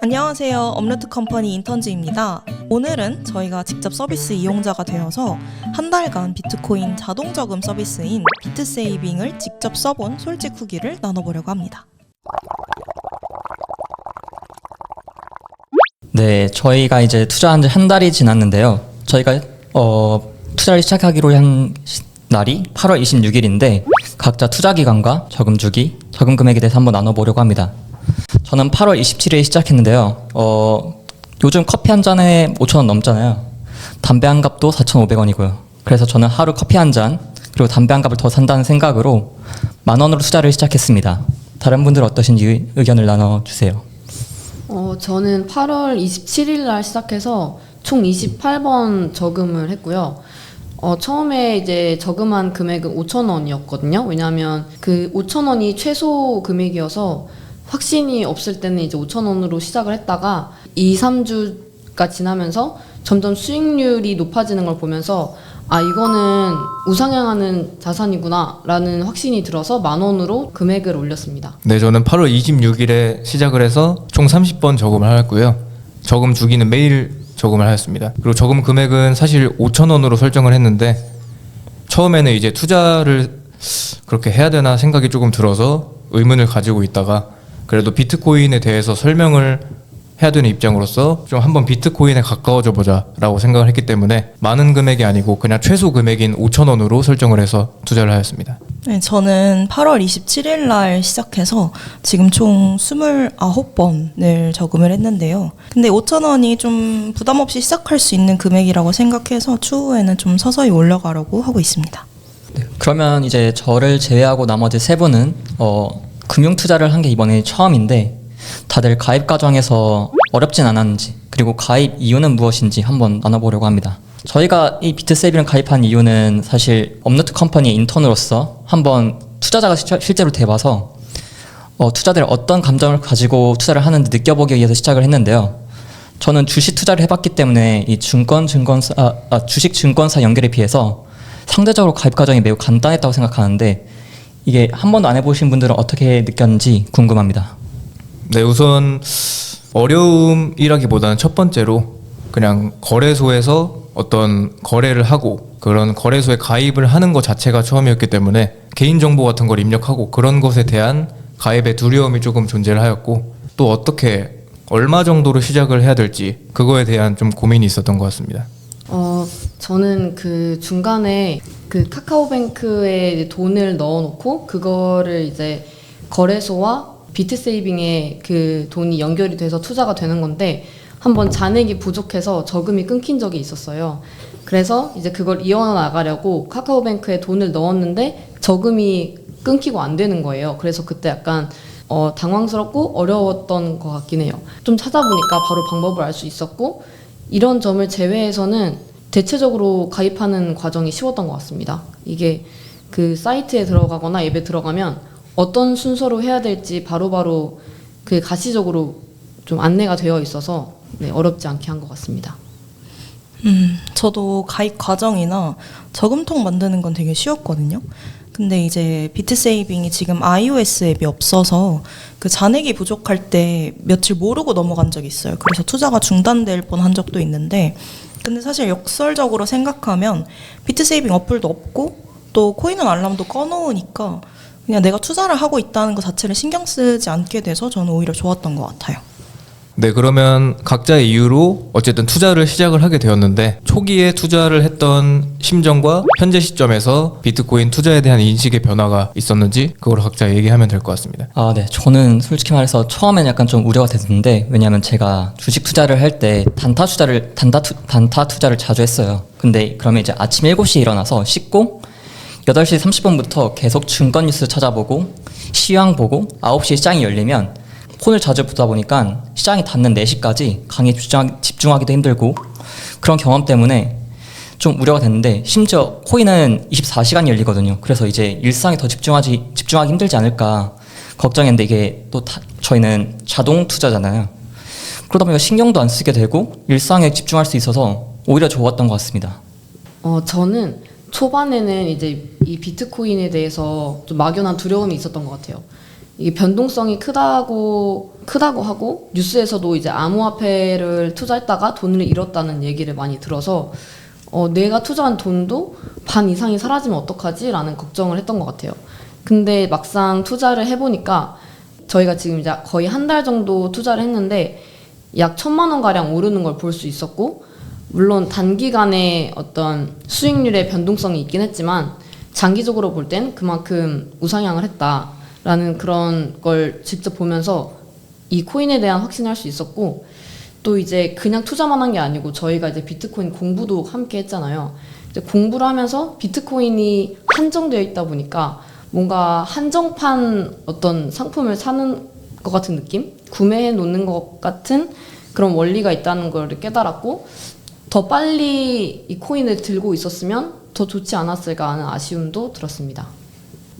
안녕하세요. 업루트 컴퍼니 인턴즈입니다. 오늘은 저희가 직접 서비스 이용자가 되어서 한 달간 비트코인 자동 저금 서비스인 비트세이빙을 직접 써본 솔직 후기를 나눠보려고 합니다. 네, 저희가 이제 투자한 지 한 달이 지났는데요. 저희가 투자를 시작하기로 한 날이 8월 26일인데 각자 투자 기간과 저금 주기, 저금 금액에 대해서 한번 나눠보려고 합니다. 저는 8월 27일에 시작했는데요. 요즘 커피 한 잔에 5,000원 넘잖아요. 담배 한 갑도 4,500원이고요. 그래서 저는 하루 커피 한 잔, 그리고 담배 한 갑을 더 산다는 생각으로 10,000원으로 투자를 시작했습니다. 다른 분들 어떠신지 의견을 나눠주세요. 저는 8월 27일 날 시작해서 총 28번 저금을 했고요. 처음에 이제 저금한 금액은 5,000원이었거든요. 왜냐하면 그 5,000원이 최소 금액이어서 확신이 없을 때는 이제 5,000원으로 시작을 했다가 2, 3주가 지나면서 점점 수익률이 높아지는 걸 보면서 이거는 우상향하는 자산이구나 라는 확신이 들어서 10,000원으로 금액을 올렸습니다. 네, 저는 8월 26일에 시작을 해서 총 30번 저금을 하였고요. 저금 주기는 매일 저금을 하였습니다. 그리고 저금 금액은 사실 5,000원으로 설정을 했는데 처음에는 이제 투자를 그렇게 해야 되나 생각이 조금 들어서 의문을 가지고 있다가 그래도 비트코인에 대해서 설명을 해야 되는 입장으로서 좀 한번 비트코인에 가까워져 보자 라고 생각을 했기 때문에 많은 금액이 아니고 그냥 최소 금액인 5,000원으로 설정을 해서 투자를 하였습니다. 네, 저는 8월 27일 날 시작해서 지금 총 29번을 저금을 했는데요. 근데 5,000원이 좀 부담 없이 시작할 수 있는 금액이라고 생각해서 추후에는 좀 서서히 올려가려고 하고 있습니다. 네, 그러면 이제 저를 제외하고 나머지 세 분은 금융 투자를 한 게 이번에 처음인데 다들 가입 과정에서 어렵진 않았는지 그리고 가입 이유는 무엇인지 한번 나눠보려고 합니다. 저희가 이 비트세이빙을 가입한 이유는 사실 업루트 컴퍼니 인턴으로서 한번 투자자가 실제로 돼봐서 투자자들 어떤 감정을 가지고 투자를 하는지 느껴보기 위해서 시작을 했는데요. 저는 주식 투자를 해봤기 때문에 이 주식 증권사 연결에 비해서 상대적으로 가입 과정이 매우 간단했다고 생각하는데 이게 한 번도 안 해보신 분들은 어떻게 느꼈는지 궁금합니다. 네, 우선 어려움이라기보다는 첫 번째로 그냥 거래소에서 어떤 거래를 하고 그런 거래소에 가입을 하는 것 자체가 처음이었기 때문에 개인정보 같은 걸 입력하고 그런 것에 대한 가입의 두려움이 조금 존재를 하였고 또 어떻게 얼마 정도로 시작을 해야 될지 그거에 대한 좀 고민이 있었던 것 같습니다. 저는 그 중간에 그 카카오뱅크에 돈을 넣어놓고 그거를 이제 거래소와 비트세이빙에 그 돈이 연결이 돼서 투자가 되는 건데 한번 잔액이 부족해서 저금이 끊긴 적이 있었어요. 그래서 이제 그걸 이어나가려고 카카오뱅크에 돈을 넣었는데 저금이 끊기고 안 되는 거예요. 그래서 그때 약간 당황스럽고 어려웠던 것 같긴 해요. 좀 찾아보니까 바로 방법을 알 수 있었고 이런 점을 제외해서는 대체적으로 가입하는 과정이 쉬웠던 것 같습니다. 이게 그 사이트에 들어가거나 앱에 들어가면 어떤 순서로 해야 될지 바로바로 그 가시적으로 좀 안내가 되어 있어서 어렵지 않게 한 것 같습니다. 저도 가입 과정이나 저금통 만드는 건 되게 쉬웠거든요. 근데 이제 비트세이빙이 지금 iOS 앱이 없어서 그 잔액이 부족할 때 며칠 모르고 넘어간 적이 있어요. 그래서 투자가 중단될 뻔한 적도 있는데 근데 사실 역설적으로 생각하면 비트세이빙 어플도 없고 또 코인은 알람도 꺼놓으니까 그냥 내가 투자를 하고 있다는 것 자체를 신경 쓰지 않게 돼서 저는 오히려 좋았던 것 같아요. 네, 그러면 각자의 이유로 어쨌든 투자를 시작을 하게 되었는데 초기에 투자를 했던 심정과 현재 시점에서 비트코인 투자에 대한 인식의 변화가 있었는지 그걸 각자 얘기하면 될 것 같습니다. 네. 저는 솔직히 말해서 처음엔 약간 좀 우려가 됐는데 왜냐하면 제가 주식 투자를 할 때 단타 투자를 자주 했어요. 근데 그러면 이제 아침 7시에 일어나서 씻고 8시 30분부터 계속 증권 뉴스 찾아보고 시황 보고 9시에 시장이 열리면 폰을 자주 보다 보니까 시장이 닫는 4시까지 강의에 집중하기도 힘들고 그런 경험 때문에 좀 우려가 됐는데 심지어 코인은 24시간이 열리거든요. 그래서 이제 일상에 더 집중하기 힘들지 않을까 걱정했는데 이게 또 저희는 자동 투자잖아요. 그러다 보니까 신경도 안 쓰게 되고 일상에 집중할 수 있어서 오히려 좋았던 것 같습니다. 저는 초반에는 이제 이 비트코인에 대해서 좀 막연한 두려움이 있었던 것 같아요. 이게 변동성이 크다고 하고 뉴스에서도 이제 암호화폐를 투자했다가 돈을 잃었다는 얘기를 많이 들어서 내가 투자한 돈도 반 이상이 사라지면 어떡하지? 라는 걱정을 했던 것 같아요. 근데 막상 투자를 해보니까 저희가 지금 이제 거의 한 달 정도 투자를 했는데 약 1,000만 원 가량 오르는 걸 볼 수 있었고, 물론 단기간에 어떤 수익률의 변동성이 있긴 했지만 장기적으로 볼 땐 그만큼 우상향을 했다라는 그런 걸 직접 보면서 이 코인에 대한 확신을 할 수 있었고, 또 이제 그냥 투자만 한 게 아니고 저희가 이제 비트코인 공부도 함께 했잖아요. 이제 공부를 하면서 비트코인이 한정되어 있다 보니까 뭔가 한정판 어떤 상품을 사는 것 같은 느낌? 구매해 놓는 것 같은 그런 원리가 있다는 걸 깨달았고, 더 빨리 이 코인을 들고 있었으면 더 좋지 않았을까 하는 아쉬움도 들었습니다.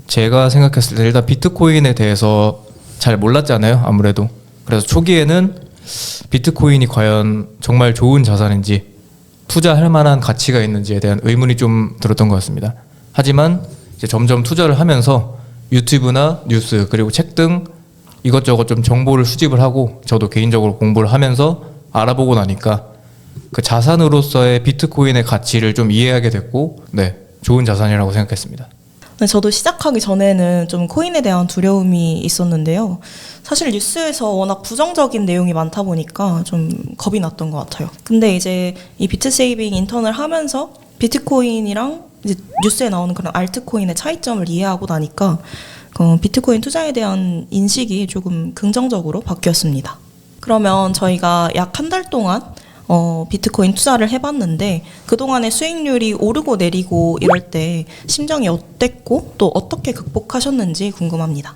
제가 생각했을 때 일단 비트코인에 대해서 잘 몰랐잖아요. 아무래도. 그래서 초기에는 비트코인이 과연 정말 좋은 자산인지 투자할 만한 가치가 있는지에 대한 의문이 좀 들었던 것 같습니다. 하지만 이제 점점 투자를 하면서 유튜브나 뉴스 그리고 책 등 이것저것 좀 정보를 수집을 하고 저도 개인적으로 공부를 하면서 알아보고 나니까 그 자산으로서의 비트코인의 가치를 좀 이해하게 됐고, 네, 좋은 자산이라고 생각했습니다. 네, 저도 시작하기 전에는 좀 코인에 대한 두려움이 있었는데요. 사실 뉴스에서 워낙 부정적인 내용이 많다 보니까 좀 겁이 났던 것 같아요. 근데 이제 이 비트세이빙 인턴을 하면서 비트코인이랑 이제 뉴스에 나오는 그런 알트코인의 차이점을 이해하고 나니까 비트코인 투자에 대한 인식이 조금 긍정적으로 바뀌었습니다. 그러면 저희가 약 한 달 동안 비트코인 투자를 해봤는데 그동안의 수익률이 오르고 내리고 이럴 때 심정이 어땠고 또 어떻게 극복하셨는지 궁금합니다.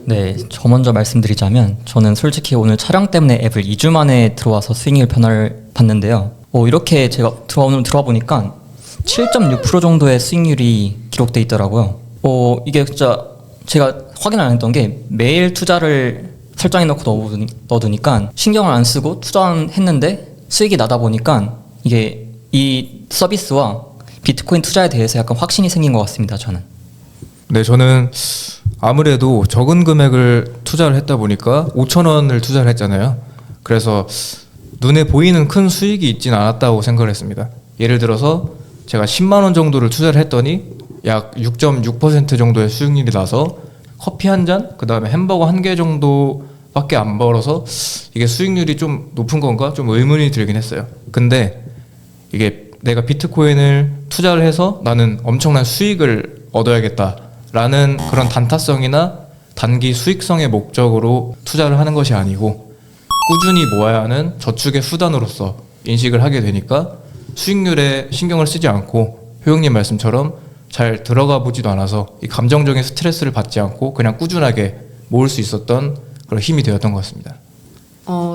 네, 저 먼저 말씀드리자면 저는 솔직히 오늘 촬영 때문에 앱을 2주 만에 들어와서 수익률 변화를 봤는데요. 이렇게 제가 오늘 들어와 보니까 7.6% 정도의 수익률이 기록돼 있더라고요. 이게 진짜 제가 확인 안 했던 게 매일 투자를 설정해 놓고 넣어두니까 신경을 안 쓰고 투자했는데 수익이 나다 보니까 이게 이 서비스와 비트코인 투자에 대해서 약간 확신이 생긴 것 같습니다. 저는. 네, 저는 아무래도 적은 금액을 투자를 했다 보니까 5,000원을 투자를 했잖아요. 그래서 눈에 보이는 큰 수익이 있진 않았다고 생각을 했습니다. 예를 들어서 제가 10만 원 정도를 투자를 했더니 약 6.6% 정도의 수익률이 나서 커피 한 잔, 그 다음에 햄버거 한 개 정도밖에 안 벌어서 이게 수익률이 좀 높은 건가? 좀 의문이 들긴 했어요. 근데 이게 내가 비트코인을 투자를 해서 나는 엄청난 수익을 얻어야겠다라는 그런 단타성이나 단기 수익성의 목적으로 투자를 하는 것이 아니고 꾸준히 모아야 하는 저축의 수단으로서 인식을 하게 되니까 수익률에 신경을 쓰지 않고 효영님 말씀처럼 잘 들어가 보지도 않아서 이 감정적인 스트레스를 받지 않고 그냥 꾸준하게 모을 수 있었던 그런 힘이 되었던 것 같습니다.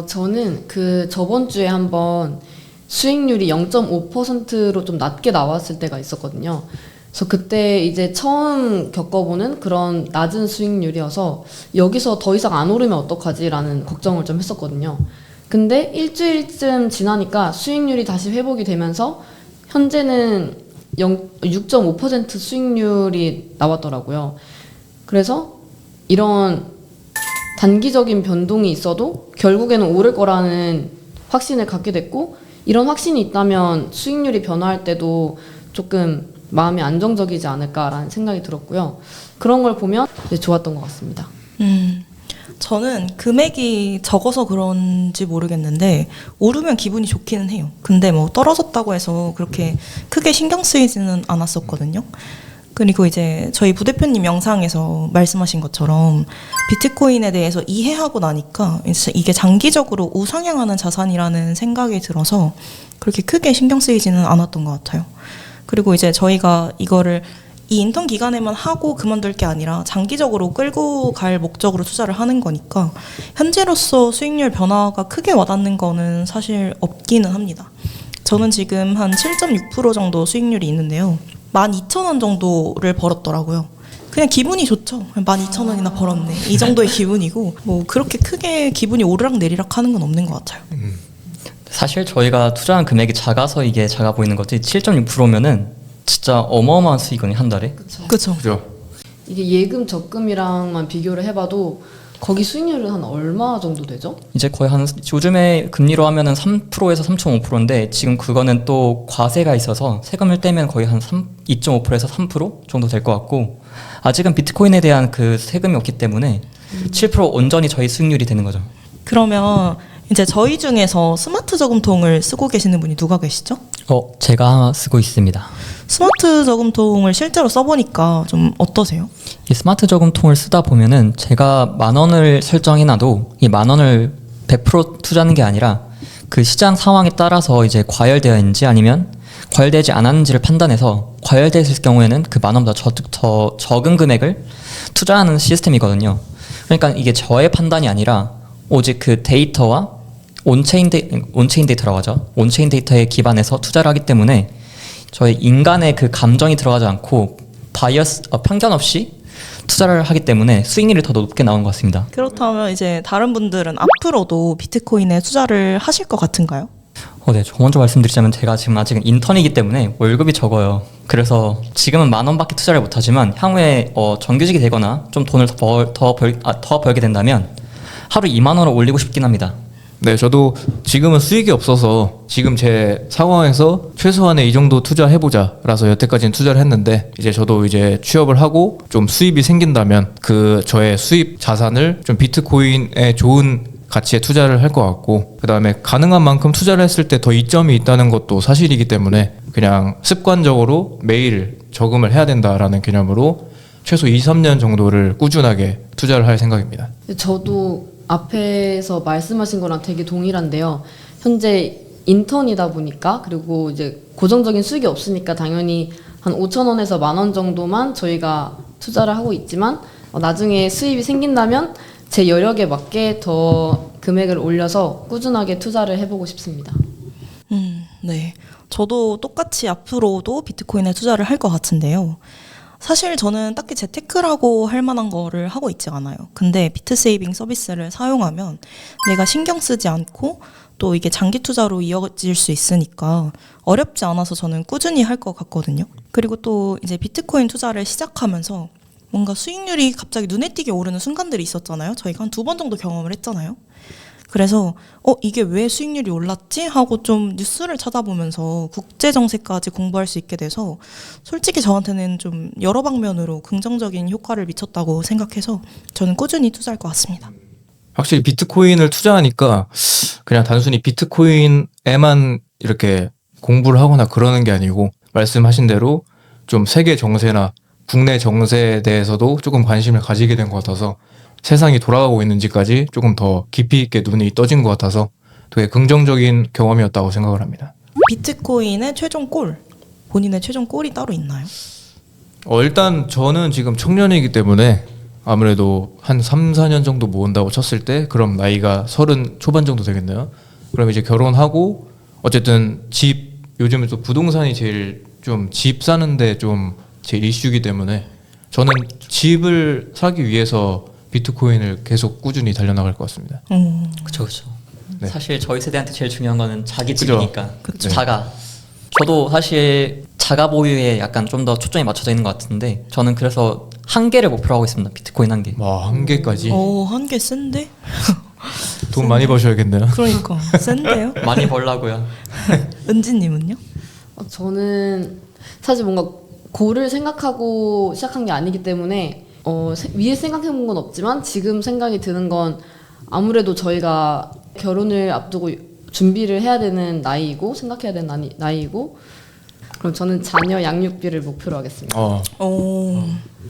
저는 그 저번 주에 한번 수익률이 0.5%로 좀 낮게 나왔을 때가 있었거든요. 그래서 그때 이제 처음 겪어보는 그런 낮은 수익률이어서 여기서 더 이상 안 오르면 어떡하지라는 걱정을 좀 했었거든요. 근데 일주일쯤 지나니까 수익률이 다시 회복이 되면서 현재는 6.5% 수익률이 나왔더라고요. 그래서 이런 단기적인 변동이 있어도 결국에는 오를 거라는 확신을 갖게 됐고, 이런 확신이 있다면 수익률이 변화할 때도 조금 마음이 안정적이지 않을까라는 생각이 들었고요. 그런 걸 보면 좋았던 것 같습니다. 저는 금액이 적어서 그런지 모르겠는데 오르면 기분이 좋기는 해요. 근데 뭐 떨어졌다고 해서 그렇게 크게 신경 쓰이지는 않았었거든요. 그리고 이제 저희 부대표님 영상에서 말씀하신 것처럼 비트코인에 대해서 이해하고 나니까 이게 장기적으로 우상향하는 자산이라는 생각이 들어서 그렇게 크게 신경 쓰이지는 않았던 것 같아요. 그리고 이제 저희가 이거를 이 인턴 기간에만 하고 그만둘 게 아니라 장기적으로 끌고 갈 목적으로 투자를 하는 거니까 현재로서 수익률 변화가 크게 와닿는 거는 사실 없기는 합니다. 저는 지금 한 7.6% 정도 수익률이 있는데요. 12,000원 정도를 벌었더라고요. 그냥 기분이 좋죠. 12,000원이나 벌었네. 이 정도의 기분이고 뭐 그렇게 크게 기분이 오르락 내리락 하는 건 없는 것 같아요. 사실 저희가 투자한 금액이 작아서 이게 작아 보이는 거지 7.6%면은 진짜 어마어마한 수익이거든요, 한 달에. 그렇죠. 그죠? 이게 예금 적금이랑만 비교를 해봐도 거기 수익률은 한 얼마 정도 되죠? 이제 거의 한 요즘에 금리로 하면은 3%에서 3.5%인데 지금 그거는 또 과세가 있어서 세금을 떼면 거의 한 2.5%에서 3% 정도 될 것 같고 아직은 비트코인에 대한 그 세금이 없기 때문에 7% 온전히 저희 수익률이 되는 거죠. 그러면 이제 저희 중에서 스마트 저금통을 쓰고 계시는 분이 누가 계시죠? 제가 쓰고 있습니다. 스마트 저금통을 실제로 써보니까 좀 어떠세요? 이 스마트 저금통을 쓰다 보면은 제가 10,000원을 설정해놔도 이 10,000원을 100% 투자하는 게 아니라 그 시장 상황에 따라서 이제 과열되어 있는지 아니면 과열되지 않았는지를 판단해서 과열됐을 경우에는 그 10,000원보다 더 적은 금액을 투자하는 시스템이거든요. 그러니까 이게 저의 판단이 아니라 오직 그 데이터와 온체인 데이터라고 하죠. 온체인 데이터에 기반해서 투자를 하기 때문에 저희 인간의 그 감정이 들어가지 않고 편견 없이 투자를 하기 때문에 수익률이 더 높게 나온 것 같습니다. 그렇다면 이제 다른 분들은 앞으로도 비트코인에 투자를 하실 것 같은가요? 네, 저 먼저 말씀드리자면 제가 지금 아직은 인턴이기 때문에 월급이 적어요. 그래서 지금은 10,000원밖에 투자를 못하지만 향후에 정규직이 되거나 좀 돈을 더 벌게 된다면 하루 20,000원을 올리고 싶긴 합니다. 네, 저도 지금은 수익이 없어서 지금 제 상황에서 최소한의 이 정도 투자해보자라서 여태까지는 투자를 했는데 이제 저도 이제 취업을 하고 좀 수입이 생긴다면 그 저의 수입 자산을 좀 비트코인에 좋은 가치에 투자를 할 것 같고 그 다음에 가능한 만큼 투자를 했을 때 더 이점이 있다는 것도 사실이기 때문에 그냥 습관적으로 매일 저금을 해야 된다라는 개념으로 최소 2-3년 정도를 꾸준하게 투자를 할 생각입니다. 저도 앞에서 말씀하신 거랑 되게 동일한데요. 현재 인턴이다 보니까 그리고 이제 고정적인 수익이 없으니까 당연히 한 5,000원에서 10,000원 정도만 저희가 투자를 하고 있지만 나중에 수입이 생긴다면 제 여력에 맞게 더 금액을 올려서 꾸준하게 투자를 해보고 싶습니다. 네. 저도 똑같이 앞으로도 비트코인에 투자를 할 것 같은데요. 사실 저는 딱히 재테크라고 할 만한 거를 하고 있지 않아요. 근데 비트세이빙 서비스를 사용하면 내가 신경 쓰지 않고 또 이게 장기 투자로 이어질 수 있으니까 어렵지 않아서 저는 꾸준히 할 것 같거든요. 그리고 또 이제 비트코인 투자를 시작하면서 뭔가 수익률이 갑자기 눈에 띄게 오르는 순간들이 있었잖아요. 저희가 한 2번 정도 경험을 했잖아요. 그래서 이게 왜 수익률이 올랐지? 하고 좀 뉴스를 찾아보면서 국제정세까지 공부할 수 있게 돼서 솔직히 저한테는 좀 여러 방면으로 긍정적인 효과를 미쳤다고 생각해서 저는 꾸준히 투자할 것 같습니다. 확실히 비트코인을 투자하니까 그냥 단순히 비트코인에만 이렇게 공부를 하거나 그러는 게 아니고 말씀하신 대로 좀 세계 정세나 국내 정세에 대해서도 조금 관심을 가지게 된 것 같아서 세상이 돌아가고 있는지까지 조금 더 깊이 있게 눈이 떠진 것 같아서 되게 긍정적인 경험이었다고 생각을 합니다. 비트코인의 최종 골, 본인의 최종 골이 따로 있나요? 일단 저는 지금 청년이기 때문에 아무래도 한 3-4년 정도 모은다고 쳤을 때 그럼 나이가 30 초반 정도 되겠네요. 그럼 이제 결혼하고 어쨌든 집, 요즘에 또 부동산이 제일 좀 집 사는데 좀 제일 이슈이기 때문에 저는 집을 사기 위해서 비트코인을 계속 꾸준히 달려나갈 것 같습니다. 그렇죠, 그렇죠. 네. 사실 저희 세대한테 제일 중요한 거는 자기 그죠. 집이니까. 그쵸. 자가. 저도 사실 자가 보유에 약간 좀 더 초점이 맞춰져 있는 것 같은데 저는 그래서 1개를 목표로 하고 있습니다. 비트코인 1개. 와, 1개까지? 한 개 센데? 돈 많이 버셔야겠네요. 그러니까 센데요? 많이 벌라고요. 은지님은요? 저는 사실 뭔가 고를 생각하고 시작한 게 아니기 때문에 위에 생각해본 건 없지만 지금 생각이 드는 건 아무래도 저희가 결혼을 앞두고 준비를 해야 되는 나이이고 생각해야 되는 나이이고 그럼 저는 자녀 양육비를 목표로 하겠습니다.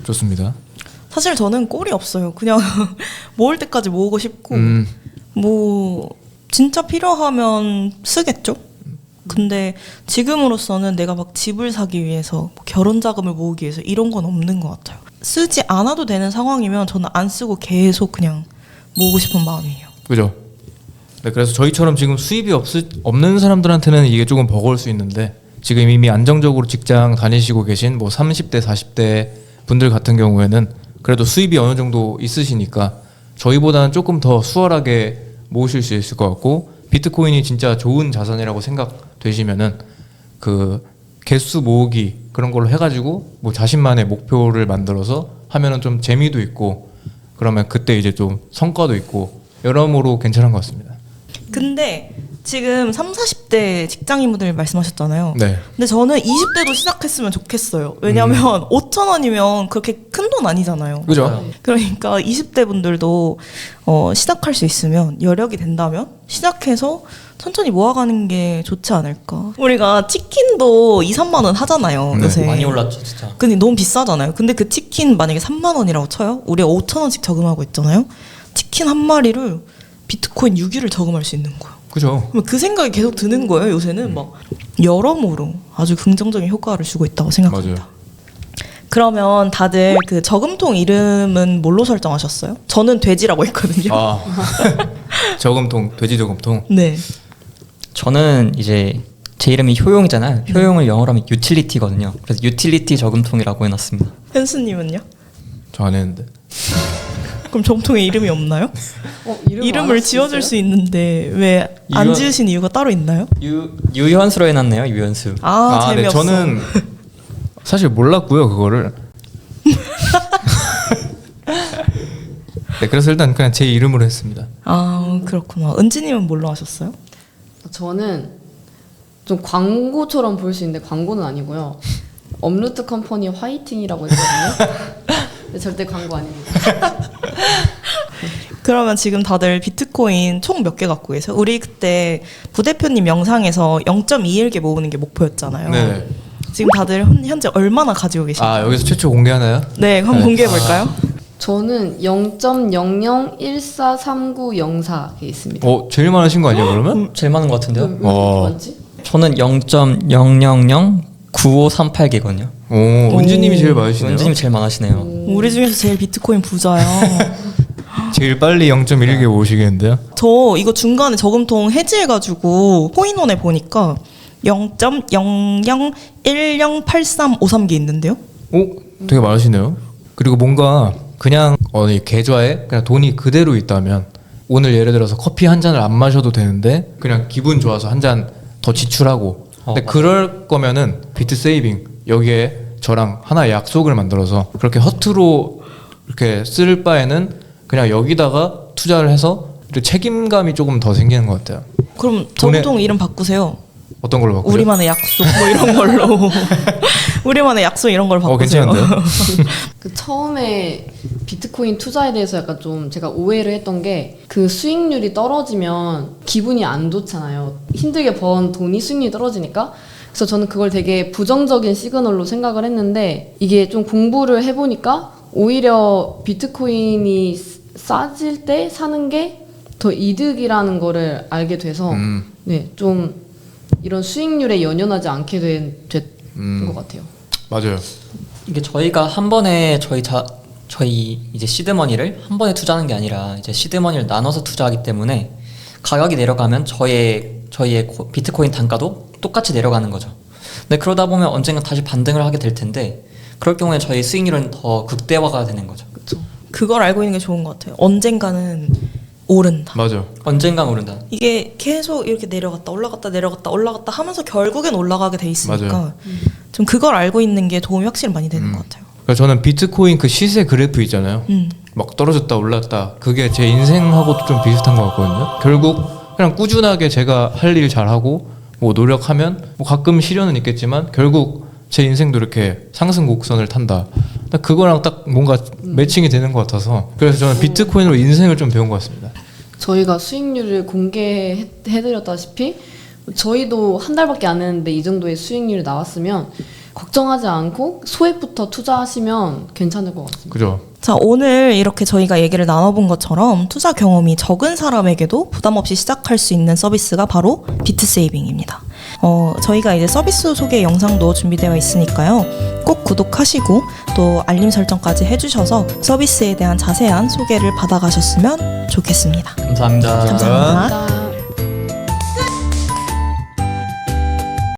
좋습니다. 사실 저는 꼴이 없어요. 그냥 모을 때까지 모으고 싶고 뭐 진짜 필요하면 쓰겠죠. 근데 지금으로서는 내가 막 집을 사기 위해서 뭐 결혼 자금을 모으기 위해서 이런 건 없는 것 같아요. 쓰지 않아도 되는 상황이면 저는 안 쓰고 계속 그냥 모으고 싶은 마음이에요. 그죠? 네, 그래서 저희처럼 지금 수입이 없는 사람들한테는 이게 조금 버거울 수 있는데 지금 이미 안정적으로 직장 다니시고 계신 뭐 30대, 40대 분들 같은 경우에는 그래도 수입이 어느 정도 있으시니까 저희보다는 조금 더 수월하게 모으실 수 있을 것 같고 비트코인이 진짜 좋은 자산이라고 생각되시면은 그 개수 모으기 그런 걸로 해가지고 뭐 자신만의 목표를 만들어서 하면은 좀 재미도 있고 그러면 그때 이제 좀 성과도 있고 여러모로 괜찮은 것 같습니다. 근데 지금 3, 40대 직장인분들 말씀하셨잖아요. 네. 근데 저는 20대도 시작했으면 좋겠어요. 왜냐면 5,000원이면 그렇게 큰 돈 아니잖아요. 그죠? 그러니까 20대 분들도 시작할 수 있으면 여력이 된다면 시작해서 천천히 모아가는 게 좋지 않을까. 우리가 치킨도 2, 3만 원 하잖아요. 네. 요새. 많이 올랐죠, 진짜. 근데 너무 비싸잖아요. 근데 그 치킨 만약에 3만 원이라고 쳐요. 우리가 5,000원씩 저금하고 있잖아요. 치킨 한 마리를 비트코인 6일을 저금할 수 있는 거예요. 그죠? 그럼 그 생각이 계속 드는 거예요. 요새는 막 여러모로 아주 긍정적인 효과를 주고 있다고 생각합니다. 맞아요. 그러면 다들 그 저금통 이름은 뭘로 설정하셨어요? 저는 돼지라고 했거든요. 아 저금통, 돼지 저금통. 네. 저는 이제 제 이름이 효용이잖아요. 효용을 영어로 하면 유틸리티거든요. 그래서 유틸리티 저금통이라고 해놨습니다. 현수님은요? 저 안 했는데. 그럼 저금통에 이름이 없나요? 이름을 지어줄 수 있는데 왜 안 유연- 지으신 이유가 따로 있나요? 유현수로 해놨네요. 유현수. 아, 네, 재미없어. 저는 사실 몰랐고요 그거를. 네, 그래서 일단 그냥 제 이름으로 했습니다. 아, 그렇구나. 은지님은 뭘로 하셨어요? 저는 좀 광고처럼 보일 수 있는데 광고는 아니고요. 업루트 컴퍼니 화이팅이라고 했거든요. 근데 절대 광고 아닙니다. 그러면 지금 다들 비트코인 총 몇 개 갖고 계세요? 우리 그때 부대표님 영상에서 0.21개 모으는 게 목표였잖아요. 네. 지금 다들 현재 얼마나 가지고 계신가요? 아 여기서 최초 공개하나요? 네, 한번 네. 공개해 볼까요? 저는 0.00143904에 있습니다. 제일 많으신 거 아니에요 그러면? 제일 많은 것 같은데요? 왜 이렇게 많지? 저는 0.0009538개거든요. 오, 은지님이 제일 많으시네요. 은지님 제일 많으시네요. 우리 중에서 제일 비트코인 부자야. 제일 빨리 0.1개 모으시겠는데요? 저 이거 중간에 저금통 해지해가지고 코인원에 보니까 0.00108353개 있는데요. 오, 되게 많으시네요. 그리고 뭔가 그냥 이 계좌에 그냥 돈이 그대로 있다면 오늘 예를 들어서 커피 한 잔을 안 마셔도 되는데 그냥 기분 좋아서 한 잔 더 지출하고. 근데 맞아. 그럴 거면은 비트 세이빙 여기에 저랑 하나의 약속을 만들어서 그렇게 허투루 이렇게 쓸 바에는 그냥 여기다가 투자를 해서 책임감이 조금 더 생기는 것 같아요. 그럼 저금통 이름 바꾸세요. 어떤 걸로 바꾸죠? 우리만의 약속 뭐 이런 걸로. 우리만의 약속 이런 걸 바꾸세요. 괜찮은데요? 그 처음에 비트코인 투자에 대해서 약간 좀 제가 오해를 했던 게 그 수익률이 떨어지면 기분이 안 좋잖아요. 힘들게 번 돈이 수익률이 떨어지니까. 그래서 저는 그걸 되게 부정적인 시그널로 생각을 했는데 이게 좀 공부를 해보니까 오히려 비트코인이 싸질 때 사는 게 더 이득이라는 거를 알게 돼서 네, 좀 이런 수익률에 연연하지 않게 됐던 것 같아요. 맞아요. 이게 저희가 한 번에 저희 이제 시드머니를 한 번에 투자하는 게 아니라 이제 시드머니를 나눠서 투자하기 때문에 가격이 내려가면 저희의 비트코인 단가도 똑같이 내려가는 거죠. 근데 그러다 보면 언젠가 다시 반등을 하게 될 텐데 그럴 경우에 저희 수익률은 더 극대화가 되는 거죠. 그걸 알고 있는 게 좋은 것 같아요. 언젠가는 오른다. 맞아. 언젠간 오른다. 이게 계속 이렇게 내려갔다 올라갔다 내려갔다 올라갔다 하면서 결국엔 올라가게 돼 있으니까 맞아요. 좀 그걸 알고 있는 게 도움이 확실히 많이 되는 것 같아요. 그러니까 저는 비트코인 그 시세 그래프 있잖아요. 막 떨어졌다 올랐다. 그게 제 인생하고도 좀 비슷한 것 같거든요. 결국 그냥 꾸준하게 제가 할 일 잘하고 뭐 노력하면 뭐 가끔 시련은 있겠지만 결국 제 인생도 이렇게 상승 곡선을 탄다. 딱 그거랑 딱 뭔가 매칭이 되는 것 같아서 그래서 저는 비트코인으로 인생을 좀 배운 것 같습니다. 저희가 수익률을 공개해드렸다시피 저희도 한 달밖에 안 했는데 이 정도의 수익률이 나왔으면 걱정하지 않고 소액부터 투자하시면 괜찮을 것 같습니다. 그죠? 자, 오늘 이렇게 저희가 얘기를 나눠본 것처럼 투자 경험이 적은 사람에게도 부담 없이 시작할 수 있는 서비스가 바로 비트세이빙입니다. 저희가 이제 서비스 소개 영상도 준비되어 있으니까요. 꼭 구독하시고 또 알림 설정까지 해주셔서 서비스에 대한 자세한 소개를 받아가셨으면 좋겠습니다. 감사합니다. 감사합니다. 감사합니다.